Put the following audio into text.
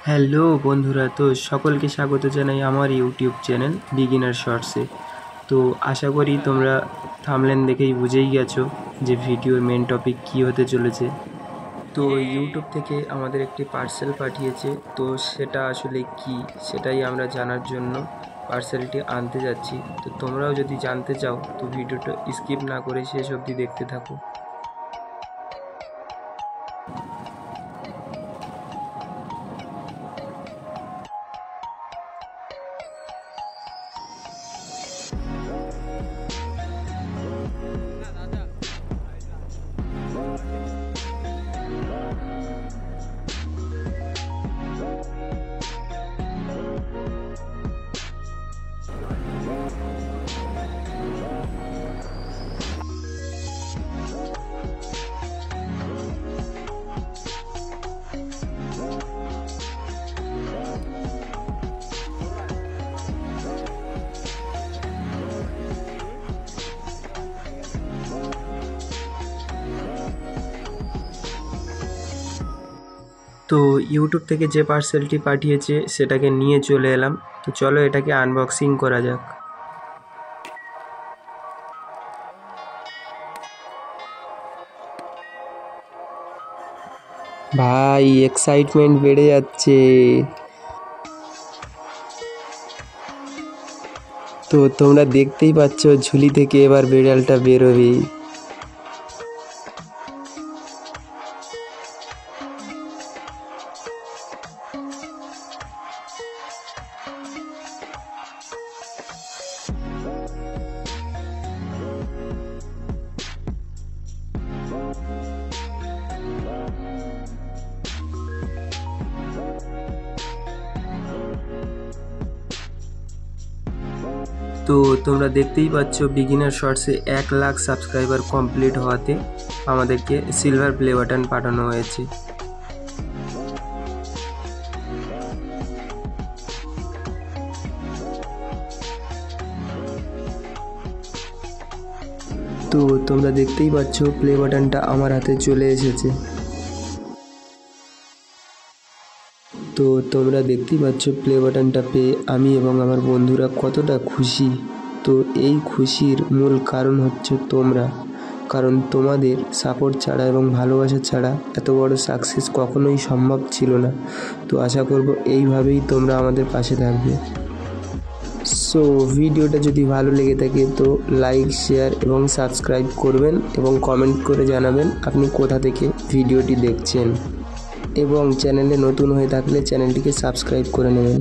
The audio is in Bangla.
হ্যালো বন্ধুরা, তো সকলকে স্বাগত জানাই আমার ইউটিউব চ্যানেল বিগিনার শর্টসে। তো আশা করি তোমরা থাম্বনেল দেখেই বুঝেই গেছো যে ভিডিওর মেন টপিক কী হতে চলেছে। তো ইউটিউব থেকে আমাদের একটি পার্সেল পাঠিয়েছে, তো সেটা আসলে কি সেটাই আমরা জানার জন্য পার্সেলটি আনতে যাচ্ছি। তো তোমরাও যদি জানতে চাও তো ভিডিওটা স্কিপ না করে শেষ অবধি দেখতে থাকো। তো ইউটিউব থেকে যে পার্সেলটি পাঠিয়েছে সেটাকে নিয়ে চলে এলাম। তো চলো এটাকে আনবক্সিং করা যাক। ভাই এক্সাইটমেন্ট বেড়ে যাচ্ছে। তো তোমরা দেখতেই পাচ্ছ ঝুলি থেকে এবার বিড়ালটা বেরোবে। তো তোমরা দেখতেই পাচ্ছ বিগিনার শর্টসে 1 লাখ সাবস্ক্রাইবার কমপ্লিট হওয়াতে আমাদেরকে সিলভার প্লে বাটন পাঠানো হয়েছে। তো তোমরা দেখতেই পাচ্ছ প্লে বাটনটা আমার হাতে চলে এসেছে। তো তোমরা দেখতেই পাচ্ছ প্লে বাটনটা পেয়ে আমি এবং আমার বন্ধুরা কতটা খুশি। তো এই খুশির মূল কারণ হচ্ছে তোমরা, কারণ তোমাদের সাপোর্ট ছাড়া এবং ভালোবাসা ছাড়া এত বড় সাকসেস কখনোই সম্ভব ছিল না। তো আশা করব এইভাবেই তোমরা আমাদের পাশে থাকবে। সো ভিডিওটা যদি ভালো লেগে থাকে তো লাইক, শেয়ার এবং সাবস্ক্রাইব করবেন এবং কমেন্ট করে জানাবেন আপনি কোথা থেকে ভিডিওটি দেখছেন, এবং চ্যানেলে নতুন হয়ে থাকলে চ্যানেলটিকে সাবস্ক্রাইব করে নেবেন।